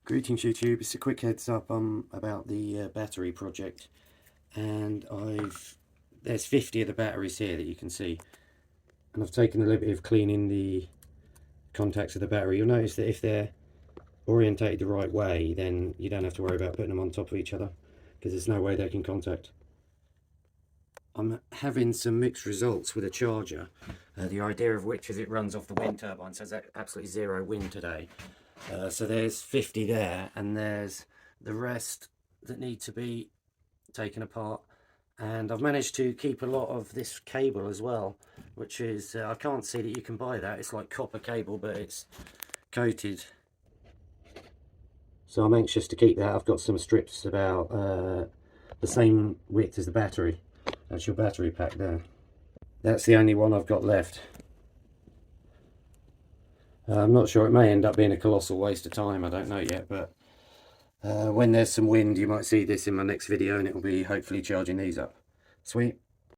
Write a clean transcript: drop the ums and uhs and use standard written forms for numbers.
Greetings YouTube, it's a quick heads up about the battery project, and there's 50 of the batteries here that you can see, and I've taken the liberty of cleaning the contacts of the battery. You'll notice that if they're orientated the right way, then you don't have to worry about putting them on top of each other, because there's no way they can contact. I'm having some mixed results with a charger, the idea of which is it runs off the wind turbine, so there's absolutely zero wind today. So there's 50 there, and there's the rest that need to be taken apart, and I've managed to keep a lot of this cable as well, which is I can't see that you can buy that. It's like copper cable, but it's coated, so I'm anxious to keep that. I've got some strips about the same width as the battery. That's your battery pack there. That's the only one I've got left. I'm not sure, it may end up being a colossal waste of time, I don't know yet, but when there's some wind you might see this in my next video, and it will be hopefully charging these up. Sweet.